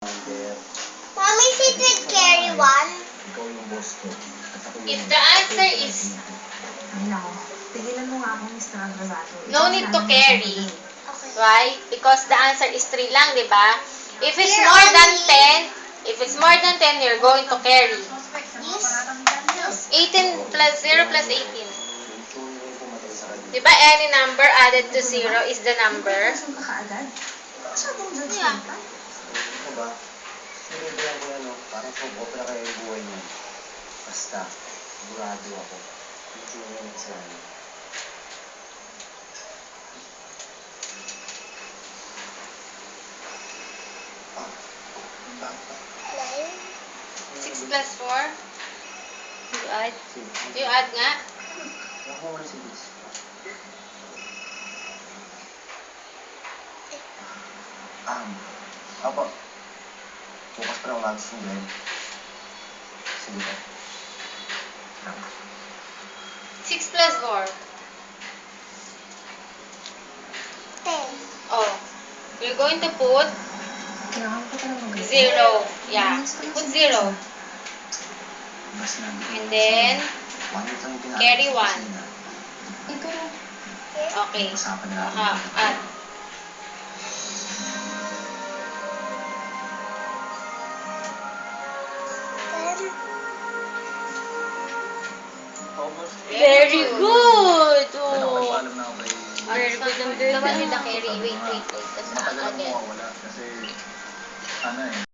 Mommy, sit with carry one. If the answer is no need to carry, Okay. right? Because the answer is 3 lang, di ba? If it's Here more than only. 10, if it's more than 10, you're going to carry. This? 18 plus 0 plus 18. Di ba any number added to 0 is the number? Yeah. Parang soap opera kaya yung buhay niya. Basta, burado ako. Medyo yun ang isa niya. Nine. 6 plus 4? You add? You add nga? Ako nga si Liz. Apa. Bukas pa lang lagos yung Glenn. Sige ba? 6 plus 4? 10. Oh. You're going to put 0. Yeah. You put 0. And then, carry 1. Okay. Add. Very good! Oh. Very good number. The one with the carry. Wait. Tapos again. Kasi, ano eh.